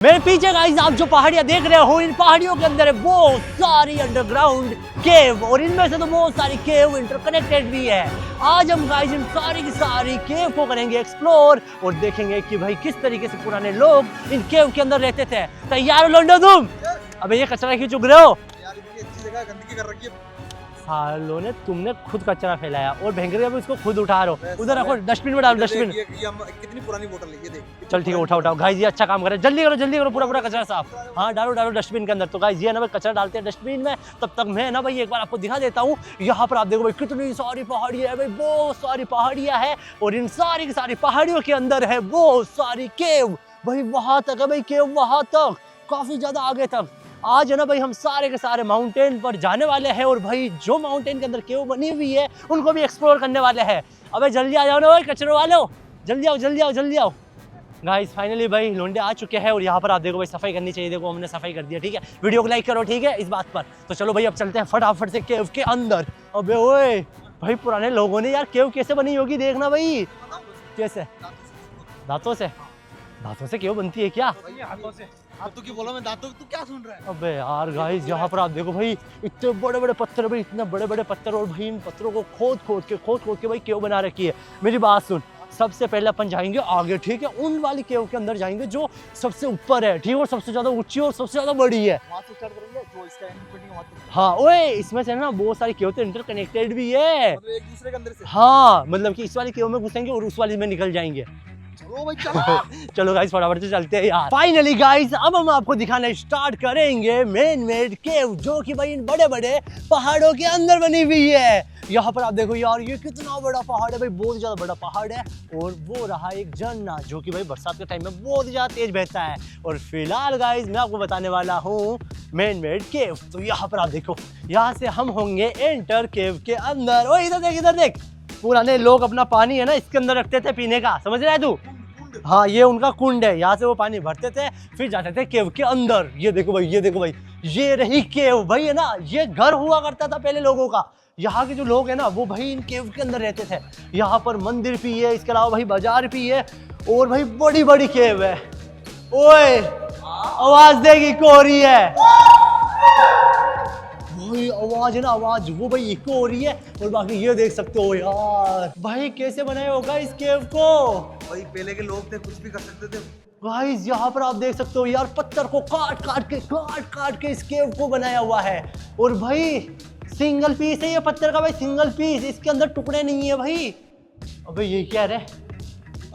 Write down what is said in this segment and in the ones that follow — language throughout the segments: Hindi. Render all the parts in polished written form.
मेरे पीछे गाइस आप जो पहाड़ियां देख रहे हो, इन पहाड़ियों के अंदर है बहुत सारी अंडरग्राउंड केव और इनमें से तो बहुत सारी केव इंटरकनेक्टेड भी है। आज हम गाइस इन सारी की सारी केव को करेंगे एक्सप्लोर और देखेंगे कि भाई किस तरीके से पुराने लोग इन केव के अंदर रहते थे। तैयार हो लोंडो तुम? अबे ये कचरा क्यों चुग रहे हो? यार इतनी अच्छी जगह गंदगी कर रखी है। सालों ने तुमने खुद कचरा फैलाया और भयंकर अब इसको खुद उठा रहे हो। उधर रखो, डस्टबिन में डालो, डस्टबिन। ये कितनी पुरानी बोतल है ये देख। चल ठीक है, उठाओ गाइस, ये अच्छा काम कर रहे हैं। जल्दी करो पूरा कचरा साफ। हाँ डालो डस्टबिन के अंदर। तो गाइस ये ना भाई कचरा डालते हैं डस्टबिन में, तब तक मैं ना भाई एक बार आपको दिखा देता हूँ। यहाँ पर आप देखो भाई कितनी सारी पहाड़ियाँ है भाई, बहुत सारी पहाड़ियाँ है और इन सारी की सारी पहाड़ियों के अंदर है बहुत सारी केव। भाई वहां तक है भाई केव, वहां तक काफी ज्यादा आगे तक। आज है ना भाई हम सारे के सारे माउंटेन पर जाने वाले हैं और भाई जो माउंटेन के अंदर केव बनी हुई है उनको भी एक्सप्लोर करने वाले हैं। अबे जल्दी आ जाओ ना भाई कचरे वालों, जल्दी आओ। गाइस फाइनली भाई लोंडे आ चुके हैं और यहाँ पर आप देखो भाई सफाई करनी चाहिए। देखो हमने सफाई कर दिया, ठीक है। वीडियो को लाइक करो, ठीक है, इस बात पर। तो चलो भाई अब चलते हैं फटाफट से केव के अंदर। अबे ओए भाई पुराने लोगों ने यार केव कैसे बनी होगी देखना भाई। कैसे? दांतों से केव बनती है क्या? हाथों से। हाथों की बोलो, मैं दांतों तू क्या सुन रहा है? अबे यार गाइस यहाँ पर आप देखो भाई इतने बड़े पत्थर भाई, इतने बड़े पत्थर और भाई इन पत्थरों को खोद के भाई केव बना रखी है। मेरी बात सुन, सबसे पहले अपन जाएंगे आगे, ठीक है, उन वाली केव के अंदर जाएंगे जो सबसे ऊपर है, ठीक है, और सबसे ज्यादा ऊंची और सबसे ज्यादा बड़ी है। वहां से स्टार्ट करेंगे जो इसका एंड वहां तक। हाँ ओए इसमें से ना बहुत सारी केव तो इंटरकनेक्टेड भी है, मतलब एक दूसरे के अंदर से। हाँ मतलब कि इस वाली केव में घुसेंगे और उस वाली में निकल जाएंगे। चलो भाई चलो। चलो गाइस फटाफट से चलते हैं यार। फाइनली गाइस अब हम आपको दिखाना स्टार्ट करेंगे मेन मेड केव, जो कि भाई इन बड़े पहाड़ों के अंदर बनी हुई है। यहाँ पर आप देखो यार ये कितना बड़ा पहाड़ है भाई, बहुत ज्यादा बड़ा पहाड़ है और वो रहा एक झरना जो कि भाई बरसात के टाइम में बहुत ज्यादा तेज बहता है। और फिलहाल गाइस मैं आपको बताने वाला हूँ मेन मेड केव। तो यहाँ पर आप देखो, यहाँ से हम होंगे एंटर केव के अंदर। ओ इधर देख, पुराने लोग अपना पानी है ना इसके अंदर रखते थे पीने का, समझ रहा है तू? हाँ ये उनका कुंड है, यहाँ से वो पानी भरते थे फिर जाते थे केव के अंदर। ये देखो भाई ये रही केव भाई, है ना, ये घर हुआ करता था पहले लोगों का। यहाँ के जो लोग हैं ना वो भाई इन केव के अंदर रहते थे। यहाँ पर मंदिर भी है, इसके अलावा भाई बाजार भी है और भाई बड़ी केव है। ओए आवाज देगी को रही है भाई, आवाज है ना, आवाज वो भाई इको हो रही है। और बाकी ये देख सकते हो यार भाई कैसे बनाया होगा इस केव को। भाई पहले के लोग थे, कुछ भी कर सकते थे। गाइस यहाँ पर आप देख सकते हो यार पत्थर को काट के इस केव को बनाया हुआ है। और भाई सिंगल पीस है ये पत्थर का भाई, सिंगल पीस, इसके अंदर टुकड़े नहीं है भाई। अबे ये क्या है,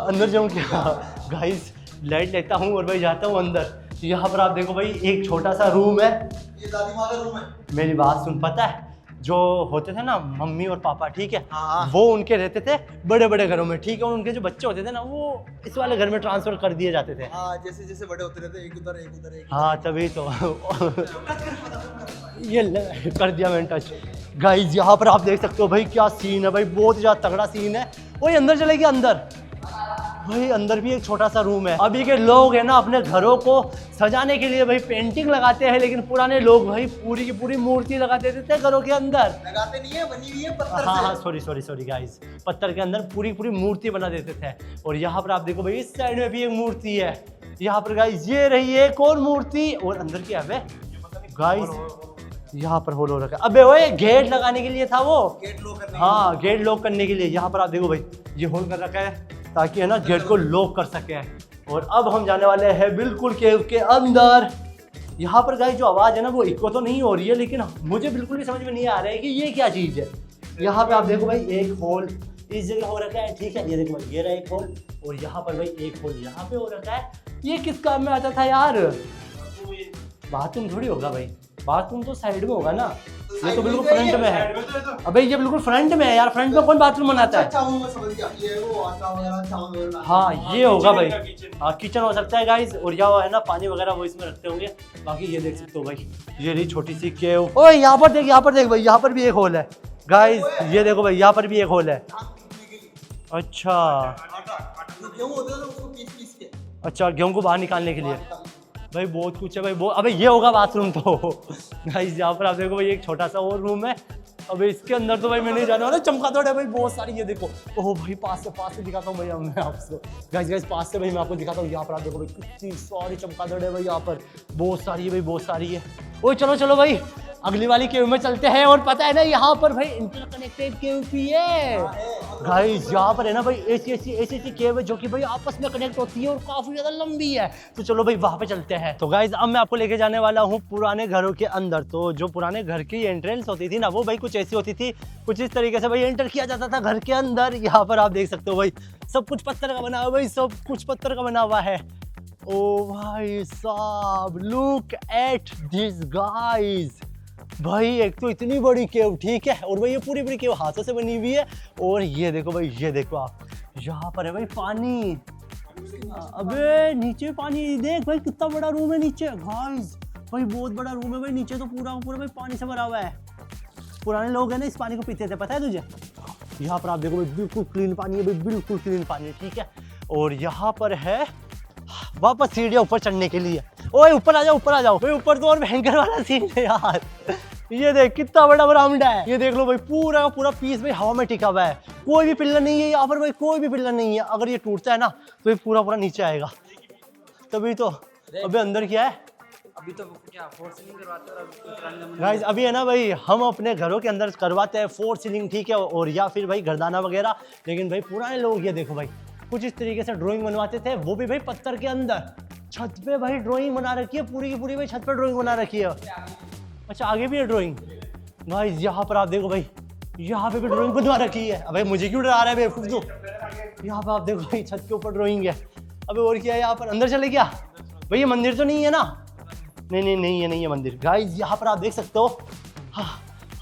अंदर जाऊँ क्या? गाइस लाइट लेता हूँ और भाई जाता हूँ अंदर। यहाँ पर आप देखो भाई एक छोटा सा रूम है, ये दादी माँ का रूम है। मेरी बात सुन, पता है जो होते थे ना मम्मी और पापा, ठीक है, हाँ। वो उनके रहते थे बड़े घरों में, ठीक है, और उनके जो बच्चे होते थे ना वो इस वाले घर में ट्रांसफर कर दिए जाते थे। हाँ जैसे बड़े होते रहते, एक उधर। हाँ तभी तो ये कर दिया मैंने टच। गाइस यहाँ पर आप देख सकते हो भाई क्या सीन है भाई, बहुत ज्यादा तगड़ा सीन है। वही अंदर चलेगी, अंदर भाई अंदर भी एक छोटा सा रूम है। अभी के लोग है ना अपने घरों को सजाने के लिए भाई पेंटिंग लगाते हैं, लेकिन पुराने लोग भाई पूरी की पूरी मूर्ति लगा देते थे घरों के अंदर। लगाते नहीं है, बनी हुई है पत्थर से। हाँ सॉरी गाइस, पत्थर के अंदर पूरी मूर्ति बना देते थे। और यहाँ पर आप देखो भाई इस साइड में भी एक मूर्ति है। यहाँ पर गाइस ये रही एक और मूर्ति और अंदर क्या है गाइस, यहाँ पर होल हो रखा है। अबे ओए गेट लगाने के लिए था वो, गेट लॉक करने। हाँ गेट लॉक करने के लिए। यहाँ पर आप देखो भाई ये होल कर रखा है ताकि है ना गेट को लॉक कर सके। और अब हम जाने वाले हैं बिल्कुल केव के अंदर। यहाँ पर गाइस जो आवाज़ है ना वो इको तो नहीं हो रही है, लेकिन मुझे बिल्कुल भी समझ में नहीं आ रहा है कि ये क्या चीज़ है। यहाँ पे आप देखो भाई एक होल इस जगह हो रखा है, ठीक है, ये देखो भाई ये रहा एक होल और यहाँ पर भाई एक होल यहाँ पे हो रखा है। ये किस काम में आता था यार? बाथरूम थोड़ी होगा भाई, बाथरूम तो साइड में होगा ना, ये तो बिल्कुल फ्रंट में है। अबे ये बिल्कुल फ्रंट में है यार, फ्रंट में कौन बाथरूम बनाता है? अच्छा हूं मैं समझ गया, ये वो आटा वगैरह चावल वगैरह। हाँ ये होगा भाई, हाँ किचन हो सकता है गाइस। और यहाँ है ना पानी वगैरह वो इसमें रखते होंगे। बाकी ये देख सकते हो भाई ये रही छोटी सी केव। ओए यहाँ पर देख भाई, यहाँ पर भी एक होल है गाइस, ये देखो भाई यहाँ पर भी एक होल है। अच्छा गेहूं होते हैं उसको पीस के। अच्छा गेहूं को बाहर निकालने के लिए भाई बहुत कुछ है भाई। अबे ये होगा बाथरूम तो गाइस। यहाँ पर आप देखो भाई एक छोटा सा और रूम है अबे इसके अंदर तो भाई मैं नहीं जाने वाला, चमगादड़ है भाई बहुत सारी, ये देखो। ओह भाई पास से दिखाता हूँ भैया मैं आपको, गाइस पास से भाई मैं आपको दिखाता हूँ। यहाँ पर आप देखो भाई कितनी सारी चमगादड़ है भाई, यहाँ पर बहुत सारी है भाई, बहुत सारी है। ओए चलो चलो भाई अगली वाली केव में चलते हैं। और पता है ना यहाँ पर भाई इंटरकनेक्टेड केव भी है गाइस, यहाँ पर है ना भाई ऐसी केव है जो कि भाई आपस में कनेक्ट होती है और काफी ज्यादा लंबी है। तो चलो भाई वहां पे चलते हैं। तो गाइस अब मैं आपको लेके जाने वाला हूँ पुराने घरों के अंदर। तो जो पुराने घर की एंट्रेंस होती थी ना, वो भाई कुछ ऐसी होती थी, कुछ इस तरीके से भाई एंटर किया जाता था घर के अंदर। यहाँ पर आप देख सकते हो भाई सब कुछ पत्थर का बना हुआ भाई, सब कुछ पत्थर का बना हुआ है। ओ भाई साहब लुक एट दिस गाइस, भाई एक तो इतनी बड़ी केव, ठीक है, और भाई ये पूरी केव हाथों से बनी हुई है। और ये देखो भाई, ये देखो आप, यहाँ पर है भाई पानी। अबे नीचे पानी देख भाई, कितना बड़ा रूम है नीचे गाइस, भाई बहुत बड़ा रूम है भाई। नीचे तो पूरा भाई पानी से भरा हुआ है। पुराने लोग हैं ना इस पानी को पीते थे, पता है तुझे। यहाँ पर आप देखो भाई बिल्कुल क्लीन पानी है भाई, बिल्कुल क्लीन पानी है, ठीक है। और यहाँ पर है वापस सीढ़ियाँ ऊपर चढ़ने के लिए। ओए ऊपर आ जाओ, ऊपर आ जाओ भाई, ऊपर तो और भयंकर वाला सीन है यार। ये देख कितना बड़ा बरामदा है, ये देख लो भाई, पूरा का पूरा पीस भाई हवा में टिका हुआ है। कोई भी पिल्लर नहीं है यहाँ पर भाई, कोई भी पिल्लर नहीं है। अगर ये टूटता है ना तो ये पूरा नीचे आएगा, तभी तो। अबे अंदर क्या है अभी तो क्या फोर सीलिंग करवाते हैं और गाइस, अभी है ना भाई हम अपने घरों के अंदर करवाते हैं फोर सीलिंग, ठीक है, और या फिर भाई घरदाना वगैरह। लेकिन भाई पुराने लोग ये देखो भाई कुछ इस तरीके से ड्राइंग बनवाते थे, वो भी भाई पत्थर के अंदर। छत पे भाई ड्राइंग बना रखी है पूरी की पूरी भाई, छत पे ड्राइंग बना रखी है। अच्छा आगे भी है ड्राइंग गाइस, यहाँ पर आप देखो भाई, यहाँ पे भी ड्राइंग बनवा रखी है। अबे मुझे क्यों डरा रहा है बेवकूफ तो। यहाँ पे आप देखो भाई छत के ऊपर ड्राइंग है। अबे और क्या है यहाँ पर, अंदर चले क्या भाई, ये मंदिर तो नहीं है ना। नहीं है मंदिर। गाइस यहाँ पर आप देख सकते हो, हाँ,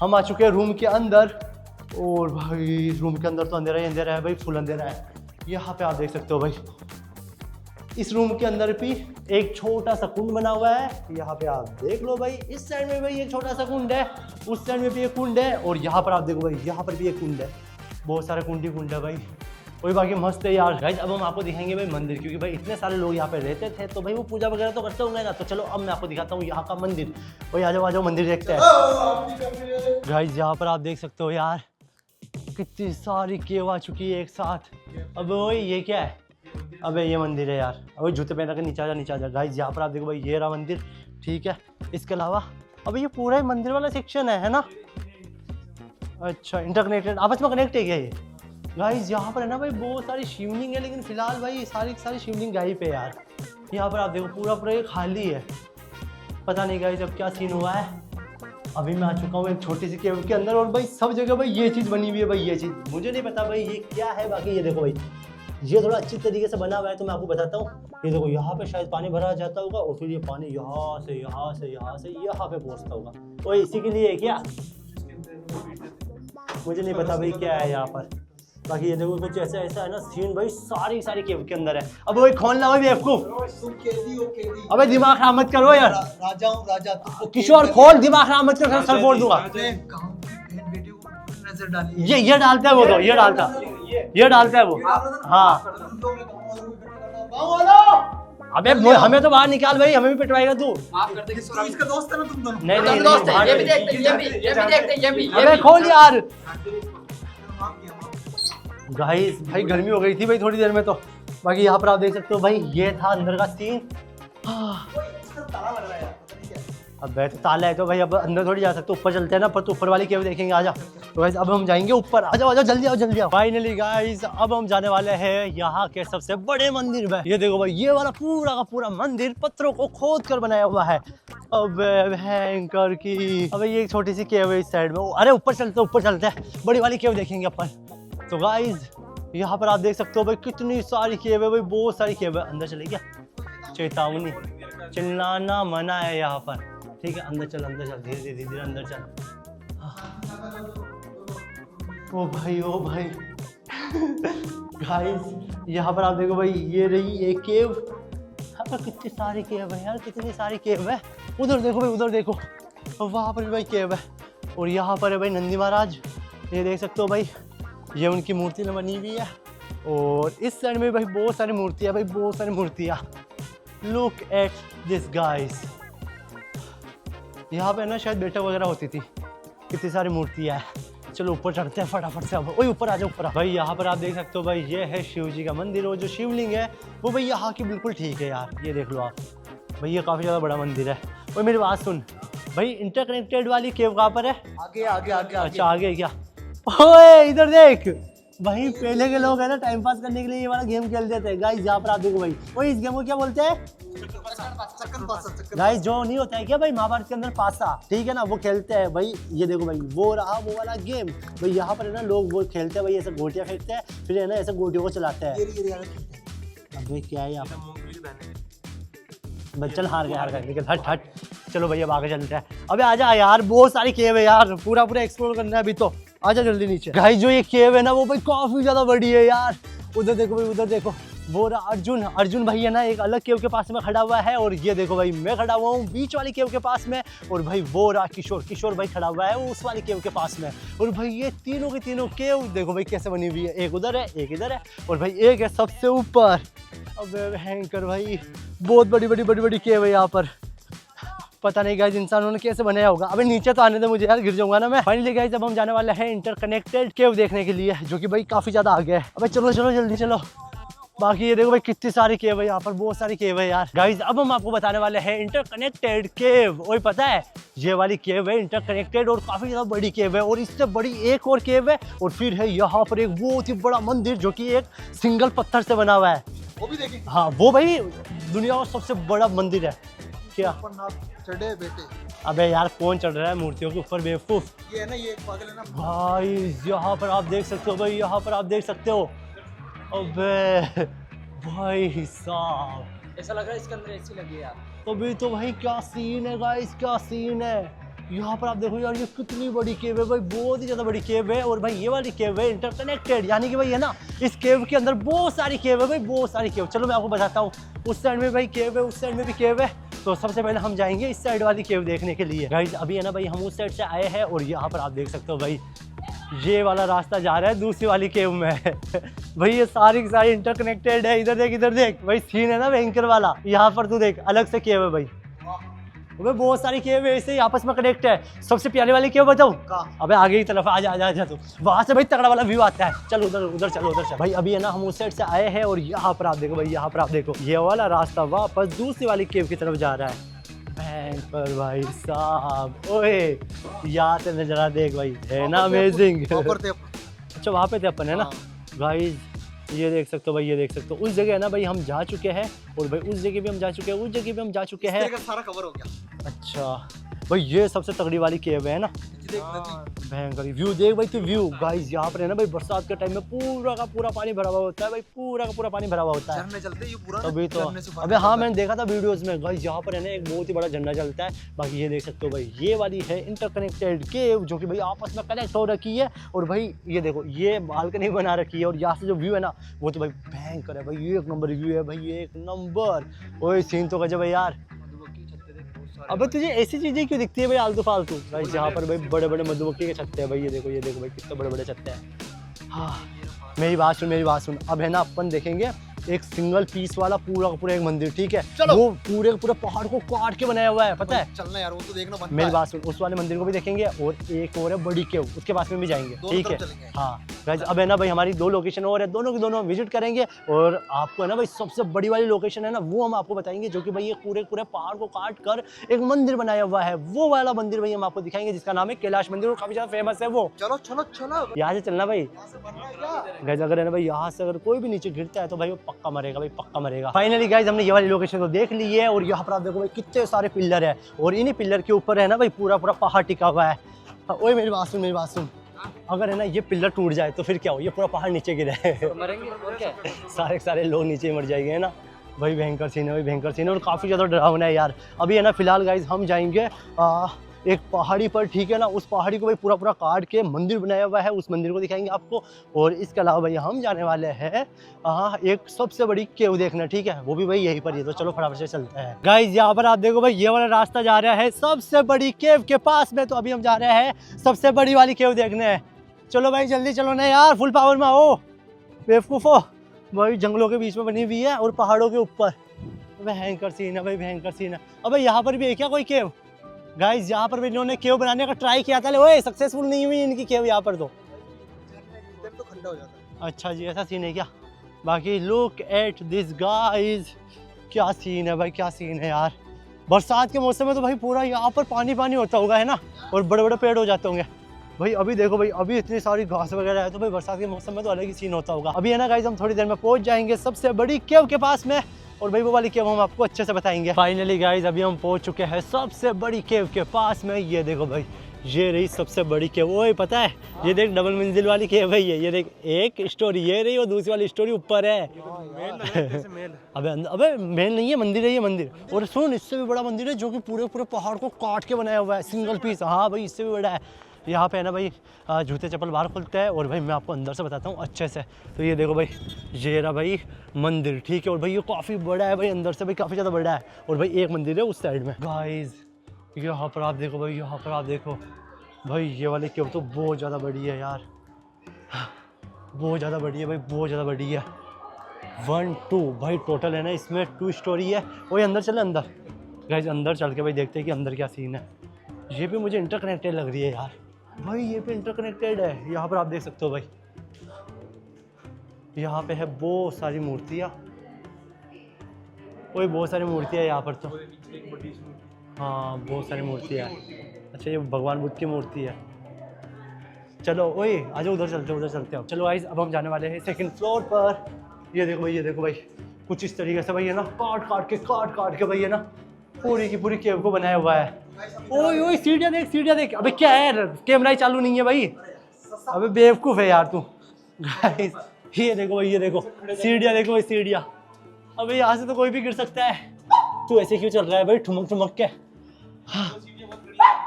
हम आ चुके हैं रूम के अंदर। और भाई रूम के अंदर तो अंधेरा ही अंधेरा है भाई, फुल अंधेरा है। यहाँ पे आप देख सकते हो भाई इस रूम के अंदर भी एक छोटा सा कुंड बना हुआ है। यहाँ पे आप देख लो भाई, इस साइड में भाई एक छोटा सा कुंड है, उस साइड में भी एक कुंड है, और यहाँ पर आप देखो भाई यहाँ पर भी एक कुंड है। बहुत सारे कुंड है भाई, वही बाकी मस्त है यार। गाइस अब हम आपको दिखाएंगे भाई मंदिर, क्योंकि भाई इतने सारे लोग यहाँ पे रहते थे तो भाई वो पूजा वगैरह तो करते होंगे ना। तो चलो अब मैं आपको दिखाता हूँ यहाँ का मंदिर। भाई आ जाओ मंदिर देखते हैं। गाइस यहाँ पर आप देख सकते हो यार कितनी सारी केव आ चुकी है एक साथ। अब वही ये क्या है, अबे ये मंदिर है यार। अबे जूते पहन के नीचे आ जा। गाइस यहाँ पर आप देखो भाई ये रहा मंदिर, ठीक है। इसके अलावा अबे ये पूरा ही मंदिर वाला सेक्शन है ना। अच्छा इंटरकनेक्टेड, आपस में कनेक्ट है क्या ये। गाइस यहाँ पर है ना भाई बहुत सारी शिवलिंग है, लेकिन फिलहाल भाई सारी शिवलिंग गायब है यार। यहाँ पर आप देखो पूरा ये खाली है, पता नहीं गाइस अब क्या सीन हुआ है। अभी मैं आ चुका हूँ एक छोटी सी केव के अंदर, और भाई सब जगह भाई ये चीज़ बनी हुई है भाई। ये चीज़ मुझे नहीं पता भाई ये क्या है। बाकी ये देखो भाई ये थोड़ा अच्छी तरीके से बना हुआ है, तो मैं आपको बताता हूँ। ये देखो यहाँ पे शायद पानी भरा जाता होगा, और फिर ये पानी यहाँ से यहाँ पे पहुँचता होगा। तो इसी के लिए है क्या, मुझे नहीं पता भाई क्या है यहाँ पर। बाकी ये देखो कुछ ऐसा है ना सीन भाई, सारी केव के अंदर है। अब वही खोलना भाई आपको, अबे दिमाग खराब मत करो यार। राजा किशोर खोल, दिमाग खराब मत करो, सर फोड़ दूंगा। ये डालता है वो, तो ये डालता है वो। हाँ अबे हमें तो बाहर निकाल भाई, हमें भी पिटवाएगा तू। इसका दोस्त है ना तुम दोनों। नहीं दोस्त है, ये भी देखते हैं। अबे खोल यार। गाइस भाई गर्मी हो गई थी भाई थोड़ी देर में तो। बाकी यहाँ पर आप देख सकते हो भाई ये था अंदर का सीन। अब तो ताला है तो भाई अब अंदर थोड़ी जा सकते, ऊपर चलते हैं ना, पर तो ऊपर वाली केव देखेंगे। आ जाओ तो गाइस अब हम जाएंगे ऊपर। आ जाओ जल्दी आओ। फाइनली गाइस अब हम जाने वाले हैं यहाँ के सबसे बड़े मंदिर में। ये देखो भाई ये वाला पूरा का पूरा मंदिर पत्थरों को खोद कर बनाया हुआ है। अबे भयंकर की, अबे ये एक छोटी सी केव है इस साइड में। अरे ऊपर चलते हैं, बड़ी वाली केव देखेंगे अपन। तो गाइस यहाँ पर आप देख सकते हो भाई कितनी सारी केव है भाई, बहुत सारी केव है। अंदर चले क्या, चेतावनी, चिल्लाना मना है यहाँ पर, ठीक है। अंदर चल धीरे अंदर चल। ओ भाई गाइस यहाँ पर आप देखो भाई ये रही एक केव। यहाँ पर कितनी सारी केव है यार, कितनी सारी केव है। उधर देखो भाई, उधर देखो, वहाँ पर भी भाई केव है। और यहाँ पर है भाई नंदी महाराज, ये देख सकते हो भाई, ये उनकी मूर्ति में बनी हुई है। और इस साइड में भाई बहुत सारी मूर्तियाँ भाई, बहुत सारी मूर्तियाँ। Look at this guys. यहाँ पे ना शायद बैठक वगैरह होती थी, कितनी सारी मूर्तियाँ है। चलो ऊपर चढ़ते हैं फटाफट से। अब ओए ऊपर आ जाओ ऊपर। भाई यहाँ पर आप देख सकते हो भाई ये है शिव जी का मंदिर और जो शिवलिंग है वो भाई यहाँ की बिल्कुल ठीक है यार। ये देख लो आप भाई, ये काफ़ी ज़्यादा बड़ा मंदिर है। ओए मेरी बात सुन भाई, इंटरकनेक्टेड वाली केव कहाँ पर है? आगे आगे आगे अच्छा आगे क्या? ओए इधर देख भाई, पहले के लोग है ना टाइम पास करने के लिए ये वाला गेम खेलते थे गाइस। यहाँ पर आप देखो भाई, ओए इस गेम को क्या बोलते हैं गाइस? जो नहीं होता है क्या भाई महाभारत के अंदर पासा, ठीक है ना, वो खेलते हैं भाई। ये देखो भाई वो रहा वो वाला गेम भाई। यहाँ पर है ना लोग वो खेलते हैं भाई, ऐसे गोटियाँ फेंकते हैं फिर है ना ऐसे गोटियों को चलाते हैं। अबे क्या है यहाँ पर? चल हार गया निकल, हट हट। चलो भाई अब आगे चलते हैं। अबे आजा यार, बहुत सारी केव है यार, पूरा एक्सप्लोर करना है अभी तो। आजा जल्दी नीचे। गाइस जो ये केव है ना वो भाई काफी ज्यादा बड़ी है यार। उधर देखो भाई, उधर देखो वो रहा अर्जुन भाई है ना एक अलग केव के पास में खड़ा हुआ है। और ये देखो भाई मैं खड़ा हुआ हूँ बीच वाली केव के पास में। और भाई वो रहा किशोर भाई खड़ा हुआ है वो उस वाली केव के पास में। और भाई ये तीनों की तीनों केव देखो भाई कैसे बनी हुई है। एक उधर है एक इधर है और भाई एक है सबसे ऊपर। अबे भयंकर भाई, बहुत बड़ी केव है यहाँ पर। पता नहीं गाइस इंसानों ने कैसे बनाया होगा। अबे नीचे तो आने दे मुझे यार, गिर जाऊंगा ना मैं। फाइनली गाइस अब हम जाने वाले हैं इंटरकनेक्टेड केव देखने के लिए, जो कि भाई काफी ज्यादा आगे है। अबे चलो जल्दी चलो। बाकी ये देखो भाई कितनी सारी केव है यहाँ पर, बहुत सारी केव है यार। गाइस अब हम आपको बताने वाले हैं इंटरकनेक्टेड केव। और पता है ये वाली केव है इंटरकनेक्टेड और काफी ज्यादा बड़ी केव है। और इससे बड़ी एक और केव है और फिर है यहाँ पर एक बहुत ही बड़ा मंदिर जो कि एक सिंगल पत्थर से बना हुआ है। वो भी देखेंगे। हाँ वो भाई दुनिया का सबसे बड़ा मंदिर है। क्या चढ़े बेटे? अबे यार कौन चढ़ रहा है मूर्तियों के ऊपर बेवकूफ? ये है ना, ये एक पागल है ना भाई। यहाँ पर आप देख सकते हो भाई, यहाँ पर आप देख सकते हो। अबे भाई साहब ऐसा लग रहा है इसके अंदर एसी लगी है यार। अभी तो भाई क्या सीन है गाइस, क्या सीन है। यहाँ पर आप देखो यार ये कितनी बड़ी केव है भाई, बहुत ही ज़्यादा बड़ी केव है। और भाई ये वाली केव है इंटरकनेक्टेड, यानी कि भाई है ना इस केव के अंदर बहुत सारी केव है भाई, बहुत सारी केव। चलो मैं आपको बताता हूँ। उस साइड में भाई केव है, उस साइड में भी केव है। तो सबसे पहले हम जाएंगे इस साइड वाली केव देखने के लिए। गाइस अभी है ना भाई हम उस साइड से आए हैं और यहाँ पर आप देख सकते हो भाई ये वाला रास्ता जा रहा है दूसरी वाली केव में। भाई ये सारी की सारी इंटरकनेक्टेड है। इधर देख भाई, सीन है ना भयंकर वाला। यहाँ पर तू देख अलग से केव है भाई, बहुत सारी केव है ऐसे आपस में कनेक्ट है। सबसे प्यारी वाली केव बताऊं? अबे आगे की तरफ आजा तू, वहां से भाई तगड़ा वाला व्यू आता है। चल उधर चल भाई। अभी है ना हम उस साइड से आए हैं और यहाँ पर आप देखो भाई, यहाँ पर आप देखो ये वाला रास्ता वापस दूसरी वाली केव की तरफ जा रहा है। पर भाई साहब ओए यहाँ से नजारा देख भाई, है ना अमेजिंग। अच्छा वहाँ पे थे अपन है ना गाइस। ये देख सकते हो भाई, ये देख सकते हो उस जगह है ना भाई हम जा चुके हैं। और भाई उस जगह भी हम जा चुके हैं, उस जगह भी हम जा चुके हैं। सारा कवर हो गया। अच्छा भाई ये सबसे तगड़ी वाली केव है ना, भयंकर व्यू देख भाई। तो व्यू गाइस यहाँ पर है ना भाई बरसात के टाइम में पूरा का पूरा पानी भरा हुआ होता है भाई, पूरा का पूरा पानी भरा हुआ होता है। चलते ये पूरा तभी तो अबे हाँ मैंने देखा था वीडियोस में गाइस, यहाँ पर है ना एक बहुत ही बड़ा झरना चलता है। बाकी ये देख सकते हो भाई ये वाली है इंटरकनेक्टेड केव जो कि भाई आपस में कनेक्ट हो रखी है। और भाई ये देखो ये बालकनी बना रखी है और यहाँ से जो व्यू है ना वो तो भाई भयंकर है भाई, एक नंबर व्यू है भाई, एक नंबर। ओए सीन तो गजब है यार। अबे तुझे ऐसी चीजें क्यों दिखती है भाई आलतू फालतू? भाई यहाँ पर भाई बड़े बड़े मधुमक्खी के छत्ते हैं भाई, ये देखो भाई कितने बड़े बड़े छत्ते हैं। हाँ मेरी बात सुन। अब है ना अपन देखेंगे एक सिंगल पीस वाला पूरा का पूरा एक मंदिर, ठीक है? वो पूरे का पूरा पहाड़ को काट के बनाया हुआ है, पता है? चलना यार, वो तो देखना बनता है। मेरी बात सुन, उस वाले मंदिर को भी देखेंगे और एक और है बड़ी केव, उसके पास में भी जाएंगे, ठीक है? हाँ गाइस अब है ना भाई हमारी 2 लोकेशन और है, दोनों की दोनों विजिट करेंगे। और आपको है ना भाई सबसे बड़ी वाली लोकेशन है ना वो हम आपको बताएंगे, जो कि भाई ये पूरे पहाड़ को काट कर एक मंदिर बनाया हुआ है। वो वाला मंदिर भाई हम आपको दिखाएंगे जिसका नाम है कैलाश मंदिर और काफी ज्यादा फेमस है वो। चलो यहाँ से चलना भाई गाइस। अगर है ना भाई यहाँ से अगर कोई भी नीचे गिरता है तो भाई वो पक्का मरेगा भाई, पक्का मरेगा। फाइनली गाइस हमने ये वाली लोकेशन तो देख ली है और यहाँ पर आप देखो भाई कितने सारे पिलर है और इन्हीं पिलर के ऊपर है ना भाई पूरा पहाड़ टिका हुआ है। ओए मेरी बात सुन। अगर है ना ये पिलर टूट जाए तो फिर क्या हो? ये पूरा पहाड़ नीचे गिरे मरेंगे और क्या? सारे लोग नीचे मर जाएंगे है ना भाई। भयंकर सीन है और काफ़ी ज़्यादा डरावना है यार। अभी है ना फिलहाल गाइस हम जाएंगे एक पहाड़ी पर, ठीक है ना? उस पहाड़ी को भाई पूरा काट के मंदिर बनाया हुआ है, उस मंदिर को दिखाएंगे आपको। और इसके अलावा भाई हम जाने वाले हैं एक सबसे बड़ी केव देखना, ठीक है? वो भी भाई यहीं पर ही है, तो चलो फटाफट से चलते हैं गाइस। यहाँ पर आप देखो भाई ये वाला रास्ता जा रहा है सबसे बड़ी केव के पास में। तो अभी हम जा रहे हैं सबसे बड़ी वाली केव देखने। चलो भाई जल्दी चलो ना यार, फुल पावर में आओ बेवकूफो। भाई जंगलों के बीच में बनी हुई है और पहाड़ों के ऊपर, भयंकर सीन है भाई, भयंकर सीन है। अबे यहाँ पर भी है क्या कोई केव? गाइस यहाँ पर भी इन्होंने केव बनाने का ट्राई किया था, ओए सक्सेसफुल नहीं हुई इनकी केव यहाँ पर तो। इधर तो खड्डा हो जाता है। अच्छा जी, ऐसा सीन है क्या? बाकी लुक एट दिस गाइस, क्या सीन है भाई, क्या सीन है यार। बरसात के मौसम में तो भाई पूरा यहाँ पर पानी पानी होता होगा है ना, और बड़े बड़े पेड़ हो जाते होंगे भाई। अभी देखो भाई, अभी इतनी सारी घास वगैरह है, तो भाई बरसात के मौसम में तो अलग ही सीन होता होगा। अभी है ना गाइस, हम थोड़ी देर में पहुंच जाएंगे सबसे बड़ी केव के पास में, और भाई वो वाली केव हम आपको अच्छे से बताएंगे। फाइनली गाइस, अभी हम पहुंच चुके हैं सबसे बड़ी केव के पास में। ये देखो भाई, ये रही सबसे बड़ी केव। वो पता है, ये देख डबल मंजिल वाली केव है ये देख, एक स्टोरी ये रही और दूसरी वाली स्टोरी ऊपर है। अबे मेल नहीं है, मंदिर है ये मंदिर। और सुन, इससे भी बड़ा मंदिर है जो कि पूरे पूरे पहाड़ को काट के बनाया हुआ है, सिंगल पीस। हाँ भाई, इससे भी बड़ा है। यहाँ पे है ना भाई, जूते चप्पल बाहर खुलते हैं। और भाई मैं आपको अंदर से बताता हूँ अच्छे से। तो ये देखो भाई, ये रहा भाई मंदिर, ठीक है। और भाई ये काफ़ी बड़ा है भाई, अंदर से भाई काफ़ी ज़्यादा बड़ा है। और भाई एक मंदिर है उस साइड में। गाइस यहाँ पर आप देखो भाई, यहाँ पर आप देखो भाई, ये वाली केव तो बहुत ज़्यादा बड़ी है यार, बहुत ज़्यादा बड़ी है भाई, बहुत ज़्यादा बड़ी है। 1 2 भाई टोटल है ना, इसमें 2 स्टोरी है। वही अंदर चले, अंदर गाइस, अंदर चल के भाई देखते हैं कि अंदर क्या सीन है। ये भी मुझे इंटरकनेक्टेड लग रही है यार भाई, ये भी इंटरकनेक्टेड है। यहाँ पर आप देख सकते हो भाई, यहाँ पे है बहुत सारी मूर्तियाँ, वही बहुत सारी मूर्तियाँ है यहाँ पर तो। हाँ बहुत सारी मूर्तियाँ है। अच्छा ये भगवान बुद्ध की मूर्ति है। चलो ओए आ जाओ, उधर चलते हैं। चलो गाइस, अब हम जाने वाले हैं सेकंड फ्लोर पर। ये देखो भाई, कुछ इस तरीके से भाई है ना, काट काट के भाई है ना, पूरी की पूरी केव को बनाया हुआ है। ओए सीढ़ियाँ देख। अबे क्या है, कैमरा ही चालू नहीं है भाई। अबे बेवकूफ़ है यार तू। गाइस ये देखो भाई, ये देखो सीढ़ियाँ, देखो भाई सीढ़ियाँ। अबे यहाँ से तो कोई भी गिर सकता है। तू ऐसे क्यों चल रहा है भाई, ठुमक के?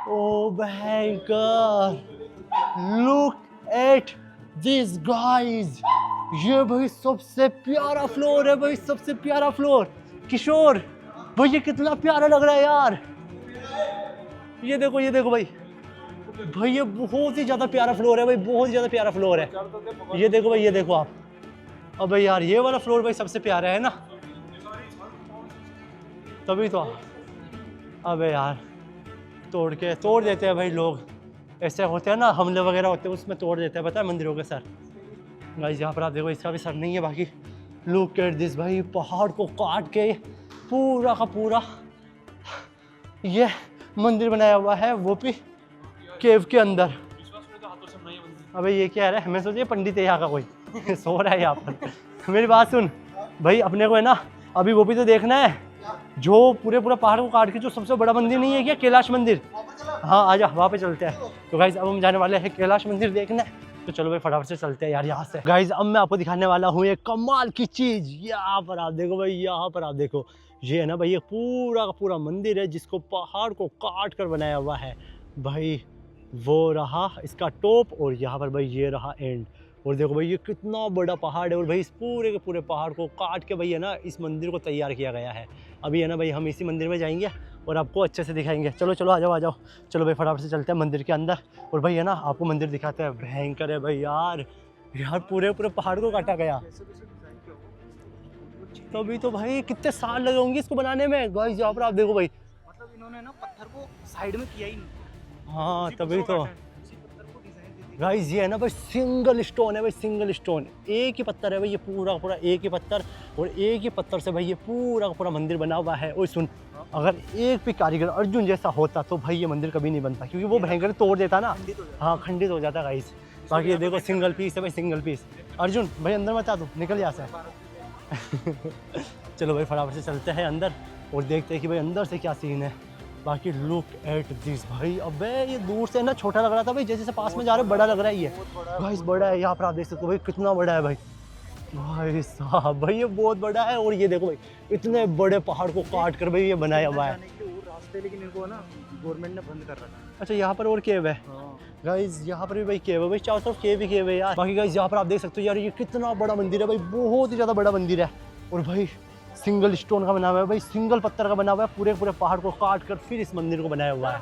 ओ भयंकर, लुक एट दिस गाइस। ये भाई सबसे प्यारा फ्लोर है भाई, सबसे प्यारा फ्लोर। किशोर भाई ये कितना प्यारा लग रहा है यार। ये देखो भाई, ये बहुत ही ज़्यादा प्यारा फ्लोर है भाई, बहुत ही ज़्यादा प्यारा फ्लोर है। ये देखो भाई, ये देखो आप। अबे यार ये वाला फ्लोर भाई सबसे प्यारा है ना, तभी तो। अबे यार तोड़ देते हैं भाई लोग, ऐसे होते हैं ना, हमले वगैरह होते हैं उसमें तोड़ देते हैं, पता है, मंदिरों के सर। गाइस यहाँ पर आप देखो, इसका भी सर नहीं है। बाकी लुक एट दिस भाई, पहाड़ को काट के पूरा का पूरा ये मंदिर बनाया हुआ है, वो भी केव के अंदर। अबे ये क्या है, हमें सोचिए पंडित है यहाँ का कोई सो रहा है यहाँ पर। मेरी बात सुन भाई, अपने को है ना अभी वो भी तो देखना है, जो पूरा पहाड़ को काट के जो सबसे बड़ा मंदिर नहीं है क्या, कैलाश मंदिर। हाँ आजा, वहाँ पे चलते हैं। तो गाइज अब हम जाने वाले हैं कैलाश मंदिर देखने। तो चलो भाई फटाफट से चलते हैं यार यहाँ से। गाइज अब मैं आपको दिखाने वाला हूँ एक कमाल की चीज़। यहाँ पर आप देखो भाई, यहाँ पर आप देखो, ये है ना भाई, ये पूरा का पूरा मंदिर है जिसको पहाड़ को काट कर बनाया हुआ है भाई। वो रहा इसका टॉप, और यहाँ पर भाई ये रहा एंड। और देखो भाई ये कितना बड़ा पहाड़ है, और भाई इस पूरे के पूरे पहाड़ को काट के भाई है ना, इस मंदिर को तैयार किया गया है। अभी है ना भाई, हम इसी मंदिर में जाएंगे और आपको अच्छे से दिखाएंगे। चलो आ जाओ। चलो भाई फटाफट से चलते हैं मंदिर के अंदर, और भाई है ना आपको मंदिर दिखाते हैं। भयंकर है भाई यार पूरे पहाड़ को काटा गया। तो अभी तो भाई कितने साल लगे होंगे इसको बनाने में। गाइस यहाँ पर आप देखो भाई, मतलब इन्होंने ना पत्थर को साइड में किया ही नहीं। हाँ तभी तो। गाइस ये है ना भाई, सिंगल स्टोन है भाई, सिंगल स्टोन, एक ही पत्थर है भाई, ये पूरा एक ही पत्थर, और एक ही पत्थर से भाई ये पूरा मंदिर बना हुआ है। और सुन, अगर एक भी कारीगर अर्जुन जैसा होता तो भाई ये मंदिर कभी नहीं बनता, क्योंकि वो भयंकर तोड़ देता ना। हाँ खंडित हो जाता गाइस। बाकी ये देखो सिंगल पीस है भाई, सिंगल पीस। अर्जुन भाई अंदर मत आ, तू निकल यहाँ से। चलो भाई फटाफट से चलते हैं अंदर और देखते हैं कि भाई अंदर से क्या सीन है। बाकी लुक एट दिस भाई, अबे ये दूर से ना छोटा लग रहा था भाई, जैसे पास में जा रहे बड़ा लग रहा है। ये गाइस बड़ा है, यहाँ पर आप देख सकते हो भाई कितना बड़ा है भाई साहब भाई ये बहुत बड़ा है। और ये देखो भाई इतने बड़े पहाड़ को काट कर भाई ये बनाया हुआ है रास्ते, लेकिन इनको ना गवर्नमेंट ने बंद कर रखा। अच्छा यहाँ पर और केव है गाइस, यहाँ पर भी भाई केव है भाई, चारों तरफ केव ही केव है यार। बाकी गाइस यहाँ पर आप देख सकते हो यार, ये कितना बड़ा मंदिर है भाई, बहुत ही ज़्यादा बड़ा मंदिर है। और भाई सिंगल स्टोन का बना हुआ है भाई, सिंगल पत्थर का बना हुआ है, पूरे पहाड़ को काट कर फिर इस मंदिर को बनाया हुआ है।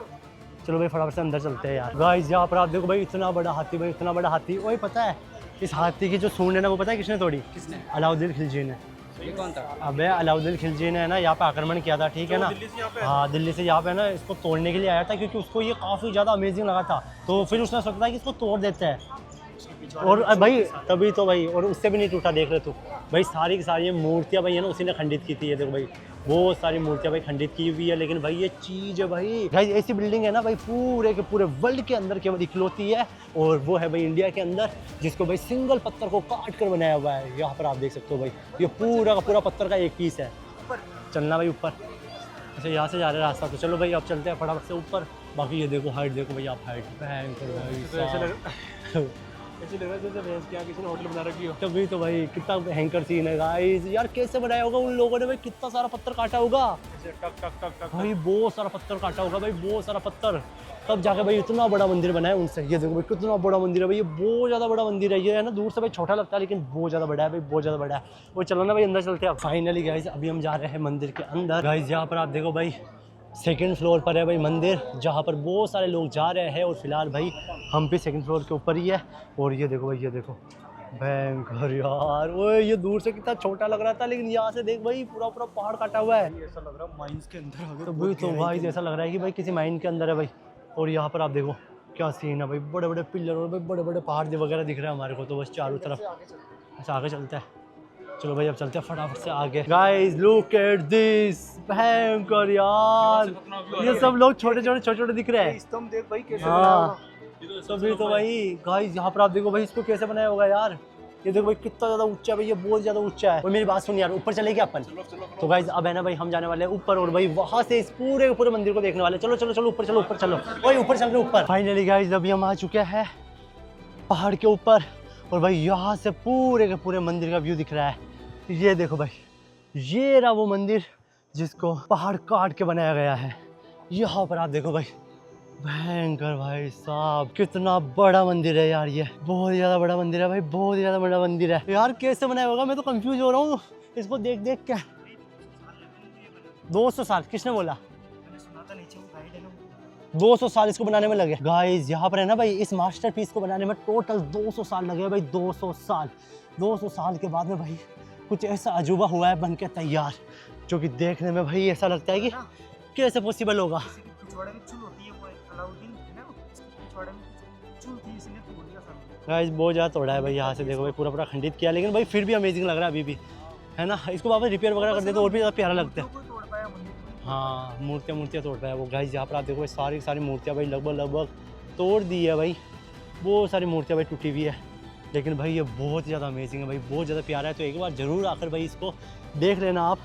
चलो भाई फटाफट से अंदर चलते हैं यार। गाइस यहाँ पर आप देखो भाई इतना बड़ा हाथी भाई, इतना बड़ा हाथी। वही पता है इस हाथी की जो सूंड है ना, वो पता है किसने तोड़ी? किसने? अलाउद्दीन खिलजी ने। ये कौन था? अबे अलाउद्दीन खिलजी ने ना यहाँ पे आक्रमण किया था, ठीक है ना। हाँ, दिल्ली से यहाँ पे ना इसको तोड़ने के लिए आया था, क्योंकि उसको ये काफ़ी ज़्यादा अमेजिंग लगा था। तो फिर उसने सोचा कि इसको तोड़ देते हैं, और भाई तभी तो भाई, और उससे भी नहीं टूटा। देख रहे तू भाई, सारी की सारी ये मूर्तियाँ भाई है ना, उसी ने खंडित की थी। ये देखो भाई, बहुत सारी मूर्तियाँ भाई खंडित की हुई है। लेकिन भाई ये चीज़ है भाई, ऐसी बिल्डिंग है ना भाई, पूरे के पूरे वर्ल्ड के अंदर केवल इकलौती है, और वो है भाई इंडिया के अंदर, जिसको भाई सिंगल पत्थर को काट कर बनाया हुआ है। यहाँ पर आप देख सकते हो भाई, ये पूरा का पूरा पत्थर का एक पीस है। चलना भाई ऊपर, अच्छा यहाँ से जा रहे हैं रास्ता, तो चलो भाई अब चलते हैं फटाफट से ऊपर। बाकी ये देखो हाइट, देखो भाई आप हाइट, ऐसे लग रहा है जैसे भैंस के आगे किसी ने होटल बना रखी हो। तभी तो भाई कितना भयंकर सीन है गाइस। यार कैसे बनाया होगा उन लोगों ने भाई, कितना सारा पत्थर काटा होगा ऐसे टक टक टक टक भाई, बहुत सारा पत्थर काटा होगा भाई, बहुत सारा पत्थर, तब जाके भाई इतना बड़ा मंदिर बना है उनसे। ये देखो भाई कितना बड़ा मंदिर है भाई, ये बहुत ज़्यादा बड़ा मंदिर है। ये है ना, दूर से भाई छोटा लगता है, लेकिन बहुत ज़्यादा बड़ा है भाई, बहुत ज़्यादा बड़ा है। वो चलो ना भाई अंदर चलते हैं। फाइनली गाइस अभी हम जा रहे हैं मंदिर के अंदर। गाइस यहाँ पर आप देखो भाई, सेकंड फ्लोर पर है भाई मंदिर, जहाँ पर बहुत सारे लोग जा रहे हैं, और फिलहाल भाई हम भी सेकंड फ्लोर के ऊपर ही है। और ये देखो भाई, ये देखो भयंकर यार, वो ये दूर से कितना छोटा लग रहा था, लेकिन यहाँ से देख भाई पूरा पूरा पहाड़ काटा हुआ है। ऐसा लग रहा है माइंस के अंदर आ गए। तो भाई तो भाई ऐसा लग रहा है कि भाई किसी माइन के अंदर है भाई। और यहाँ पर आप देखो क्या सीन है भाई, बड़े बड़े पिलर और भाई बड़े बड़े पहाड़ वगैरह दिख रहे हैं हमारे को तो बस चारों तरफ। अच्छा आगे चलते हैं, चलो भाई अब चलते हैं फटाफट से आगे। गाइस लुक एट दिस, भयंकर यार, ये सब लोग छोटे छोटे दिख रहे हैं। स्तंभ देख भाई कैसे हाँ। बनाया होगा। तभी तो भाई गाइस यहाँ पर आप देखो भाई, इसको कैसे बनाया होगा यार। ये देखो भाई कितना ज़्यादा ऊंचा है भाई, ये बहुत ज़्यादा ऊंचा है। और मेरी बात सुन यार, ऊपर चलेंगे अपन। तो गाइस अब है ना भाई, हम जाने वाले हैं ऊपर, और भाई वहाँ से इस पूरे पूरे मंदिर को देखने वाले। चलो चलो चलो ऊपर चलो, ऊपर चलो भाई, ऊपर चल रहे ऊपर। फाइनली गाइस अभी हम आ चुके हैं पहाड़ के ऊपर, और भाई यहाँ से पूरे के पूरे मंदिर का व्यू दिख रहा है। ये देखो भाई, ये रहा वो मंदिर जिसको पहाड़ काट के बनाया गया है। यहाँ पर आप देखो भाई, भयंकर भाई साहब, कितना बड़ा मंदिर है यार, ये बहुत ज़्यादा बड़ा मंदिर है भाई, बहुत ज़्यादा बड़ा मंदिर है यार। कैसे बनाया होगा, मैं तो कंफ्यूज हो रहा हूँ इसको देख देख के। 200 साल किसने बोला? मैंने सुना था नीचे वो गाइड है ना, 200 साल इसको बनाने में लगे गाइस। यहाँ पर है ना भाई, इस मास्टरपीस को बनाने में टोटल 200 साल लगे भाई, 200 साल। 200 साल के बाद में भाई कुछ ऐसा अजूबा हुआ है बन के तैयार, जो कि देखने में भाई ऐसा लगता है कि कैसे पॉसिबल होगा। पिछवाड़े में चुल होती है, वो अलाउद्दीन है ना, पिछवाड़े में चुल थी, इसने तोड़ दिया सामने। गाइस बहुत ज़्यादा तोड़ा है भाई, यहाँ से देखो भाई पूरा पूरा खंडित किया, लेकिन भाई फिर भी अमेजिंग लग रहा है अभी भी, है ना। इसको वापस रिपेयर वगैरह कर दे तो और भी ज़्यादा प्यारा लगता है। कोई तोड़ पाया मंदिर को? हाँ, मूर्तियाँ तोड़ रहा है वो गाइस। यहाँ पर आप देखो भाई, सारी सारी मूर्तियाँ भाई लगभग तोड़ दी है भाई, बहुत सारी मूर्तियाँ भाई टूटी हुई है, लेकिन भाई ये बहुत ज़्यादा अमेजिंग है भाई, बहुत ज़्यादा प्यारा है। तो एक बार ज़रूर आकर भाई इसको देख लेना आप,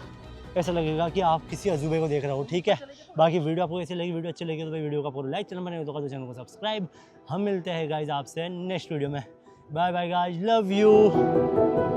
ऐसा लगेगा कि आप किसी अजूबे को देख रहे हो, ठीक है। बाकी वीडियो आपको कैसी लगी, वीडियो अच्छी लगी तो भाई वीडियो का पूरा लाइक, चैनल बने तो चैनल को सब्सक्राइब। हम मिलते हैं गाइस आपसे नेक्स्ट वीडियो में। Bye bye guys, love you.